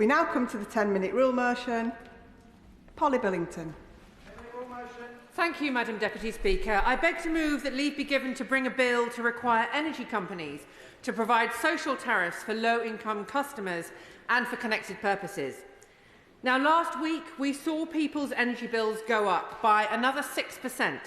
We now come to the 10-minute rule motion. Polly Billington. Thank you, Madam Deputy Speaker. I beg to move that leave be given to bring a bill to require energy companies to provide social tariffs for low-income customers and for connected purposes. Now, last week we saw people's energy bills go up by another 6%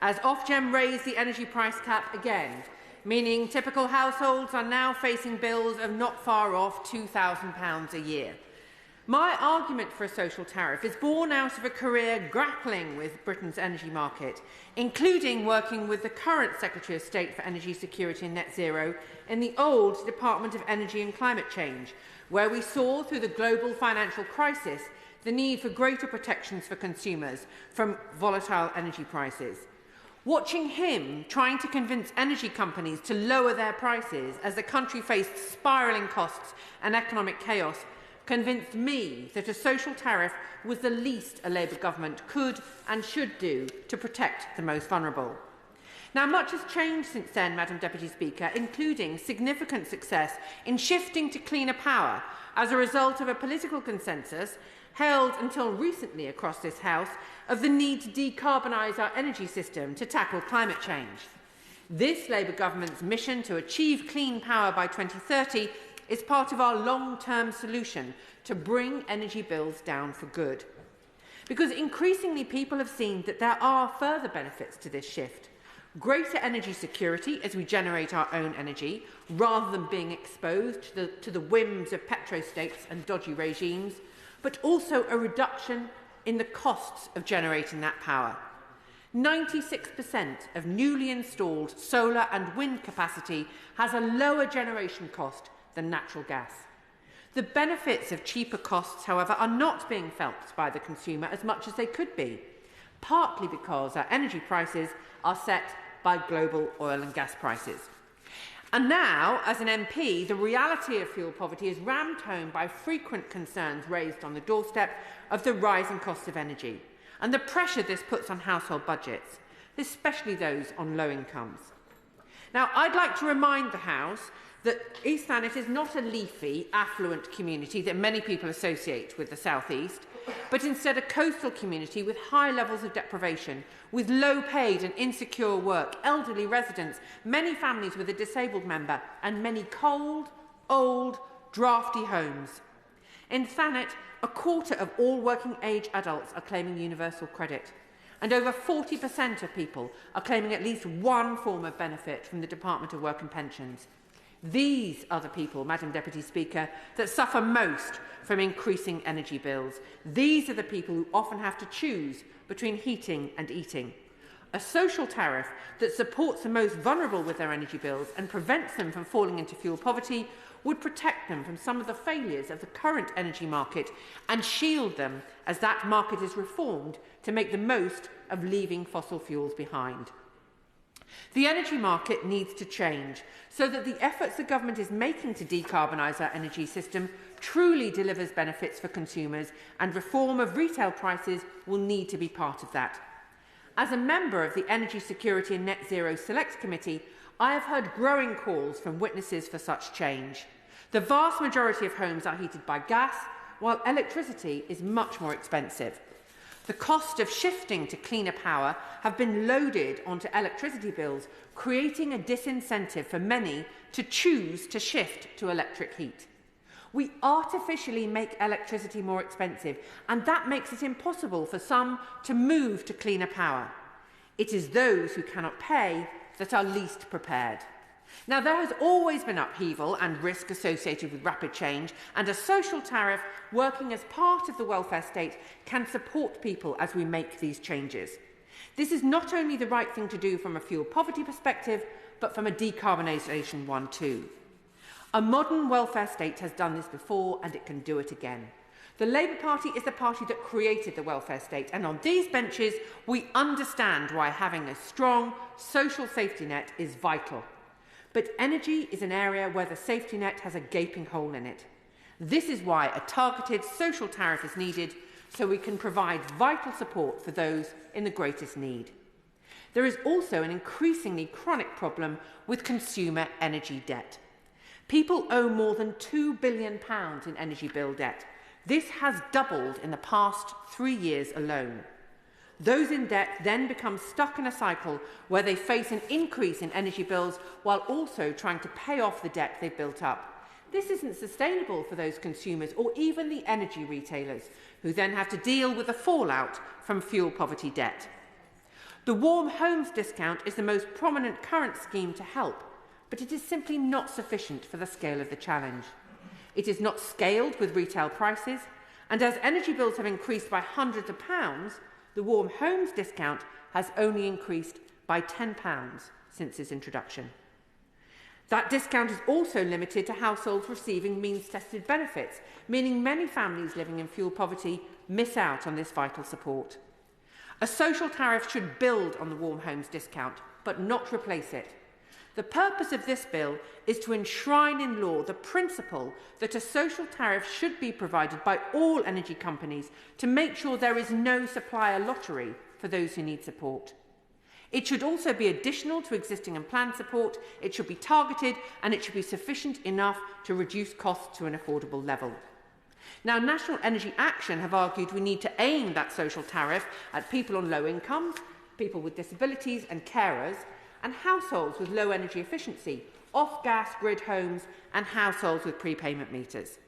as Ofgem raised the energy price cap again, meaning typical households are now facing bills of not far off £2,000 a year. My argument for a social tariff is born out of a career grappling with Britain's energy market, including working with the current Secretary of State for Energy Security and Net Zero in the old Department of Energy and Climate Change, where we saw through the global financial crisis the need for greater protections for consumers from volatile energy prices. Watching him trying to convince energy companies to lower their prices as the country faced spiralling costs and economic chaos convinced me that a social tariff was the least a Labour government could and should do to protect the most vulnerable. Now, much has changed since then, Madam Deputy Speaker, including significant success in shifting to cleaner power as a result of a political consensus held until recently across this House of the need to decarbonise our energy system to tackle climate change. This Labour government's mission to achieve clean power by 2030 is part of our long-term solution to bring energy bills down for good. Because increasingly people have seen that there are further benefits to this shift. Greater energy security as we generate our own energy, rather than being exposed to the whims of petrostates and dodgy regimes, but also a reduction in the costs of generating that power. 96% of newly installed solar and wind capacity has a lower generation cost than natural gas. The benefits of cheaper costs, however, are not being felt by the consumer as much as they could be, partly because our energy prices are set by global oil and gas prices. And now, as an MP, the reality of fuel poverty is rammed home by frequent concerns raised on the doorstep of the rising costs of energy and the pressure this puts on household budgets, especially those on low incomes. Now, I'd like to remind the House that East Thanet is not a leafy, affluent community that many people associate with the South East, but instead a coastal community with high levels of deprivation, with low-paid and insecure work, elderly residents, many families with a disabled member, and many cold, old, drafty homes. In Thanet, a quarter of all working-age adults are claiming universal credit, and over 40% of people are claiming at least one form of benefit from the Department of Work and Pensions. These are the people, Madam Deputy Speaker, that suffer most from increasing energy bills. These are the people who often have to choose between heating and eating. A social tariff that supports the most vulnerable with their energy bills and prevents them from falling into fuel poverty would protect them from some of the failures of the current energy market and shield them as that market is reformed to make the most of leaving fossil fuels behind. The energy market needs to change so that the efforts the government is making to decarbonise our energy system truly delivers benefits for consumers, and reform of retail prices will need to be part of that. As a member of the Energy Security and Net Zero Select Committee, I have heard growing calls from witnesses for such change. The vast majority of homes are heated by gas, while electricity is much more expensive. The cost of shifting to cleaner power have been loaded onto electricity bills, creating a disincentive for many to choose to shift to electric heat. We artificially make electricity more expensive, and that makes it impossible for some to move to cleaner power. It is those who cannot pay that are least prepared. Now, there has always been upheaval and risk associated with rapid change, and a social tariff working as part of the welfare state can support people as we make these changes. This is not only the right thing to do from a fuel poverty perspective, but from a decarbonisation one too. A modern welfare state has done this before, and it can do it again. The Labour Party is the party that created the welfare state, and on these benches we understand why having a strong social safety net is vital. But energy is an area where the safety net has a gaping hole in it. This is why a targeted social tariff is needed, so we can provide vital support for those in the greatest need. There is also an increasingly chronic problem with consumer energy debt. People owe more than £2 billion in energy bill debt. This has doubled in the past 3 years alone. Those in debt then become stuck in a cycle where they face an increase in energy bills while also trying to pay off the debt they've built up. This isn't sustainable for those consumers or even the energy retailers, who then have to deal with the fallout from fuel poverty debt. The Warm Homes discount is the most prominent current scheme to help, but it is simply not sufficient for the scale of the challenge. It is not scaled with retail prices, and as energy bills have increased by hundreds of pounds, the Warm Homes discount has only increased by £10 since its introduction. That discount is also limited to households receiving means-tested benefits, meaning many families living in fuel poverty miss out on this vital support. A social tariff should build on the Warm Homes discount, but not replace it. The purpose of this bill is to enshrine in law the principle that a social tariff should be provided by all energy companies to make sure there is no supplier lottery for those who need support. It should also be additional to existing and planned support, it should be targeted, and it should be sufficient enough to reduce costs to an affordable level. Now, National Energy Action have argued we need to aim that social tariff at people on low incomes, people with disabilities and carers, and households with low energy efficiency, off-gas grid homes and households with prepayment meters.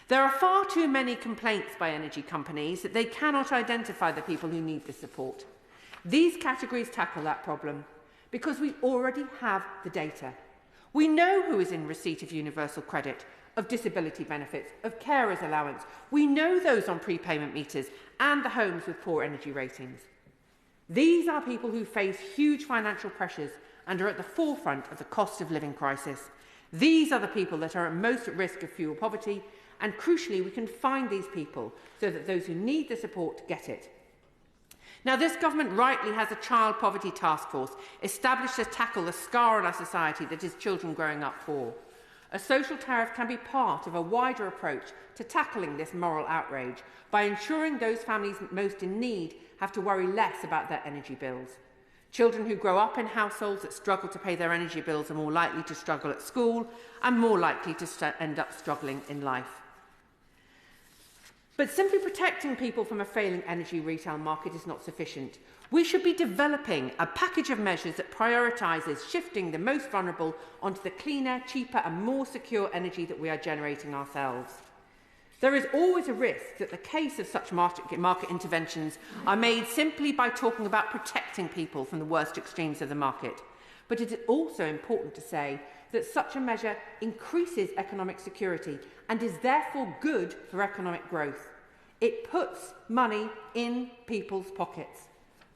There are far too many complaints by energy companies that they cannot identify the people who need the support. These categories tackle that problem because we already have the data. We know who is in receipt of universal credit, of disability benefits, of carers allowance. We know those on prepayment meters and the homes with poor energy ratings. These are people who face huge financial pressures and are at the forefront of the cost of living crisis. These are the people that are most at risk of fuel poverty, and crucially, we can find these people so that those who need the support get it. Now, this government rightly has a child poverty task force established to tackle the scar in our society that is children growing up poor. A social tariff can be part of a wider approach to tackling this moral outrage by ensuring those families most in need have to worry less about their energy bills. Children who grow up in households that struggle to pay their energy bills are more likely to struggle at school and more likely to end up struggling in life. But simply protecting people from a failing energy retail market is not sufficient. We should be developing a package of measures that prioritises shifting the most vulnerable onto the cleaner, cheaper and more secure energy that we are generating ourselves. There is always a risk that the case of such market interventions are made simply by talking about protecting people from the worst extremes of the market. But it is also important to say that such a measure increases economic security and is therefore good for economic growth. It puts money in people's pockets.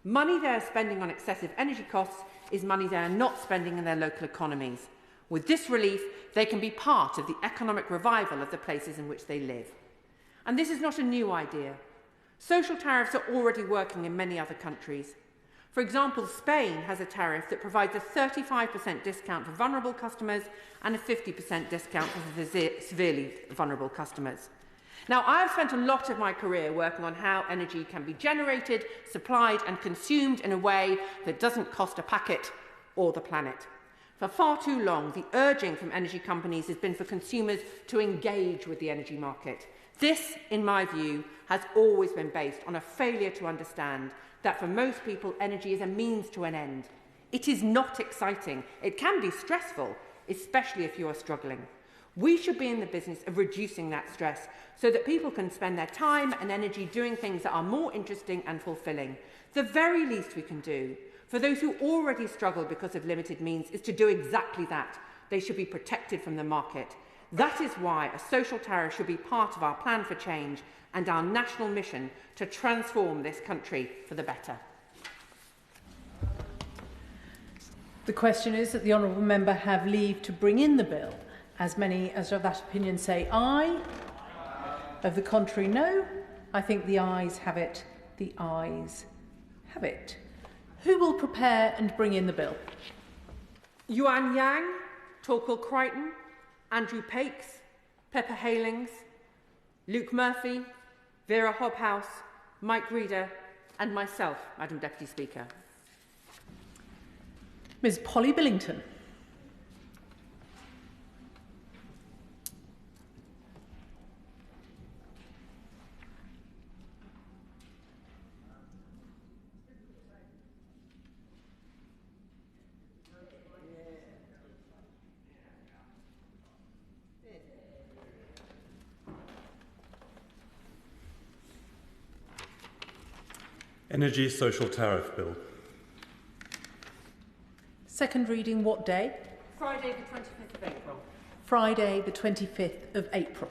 Money they are spending on excessive energy costs is money they are not spending in their local economies. With this relief, they can be part of the economic revival of the places in which they live. And this is not a new idea. Social tariffs are already working in many other countries. For example, Spain has a tariff that provides a 35% discount for vulnerable customers and a 50% discount for severely vulnerable customers. Now, I have spent a lot of my career working on how energy can be generated, supplied and consumed in a way that doesn't cost a packet or the planet. For far too long, the urging from energy companies has been for consumers to engage with the energy market. This, in my view, has always been based on a failure to understand that for most people, energy is a means to an end. It is not exciting. It can be stressful, especially if you are struggling. We should be in the business of reducing that stress so that people can spend their time and energy doing things that are more interesting and fulfilling. The very least we can do for those who already struggle because of limited means is to do exactly that. They should be protected from the market. That is why a social tariff should be part of our plan for change and our national mission to transform this country for the better. The question is that the honourable member have leave to bring in the bill. As many as of that opinion say aye. Of the contrary, no. I think the ayes have it. The ayes have it. Who will prepare and bring in the bill? Yuan Yang, Torquil Crichton, Andrew Pakes, Pepper Halings, Luke Murphy, Vera Hobhouse, Mike Reeder and myself, Madam Deputy Speaker. Ms Polly Billington. Energy Social Tariff Bill. Second reading what day? Friday the 25th of April. Friday the 25th of April.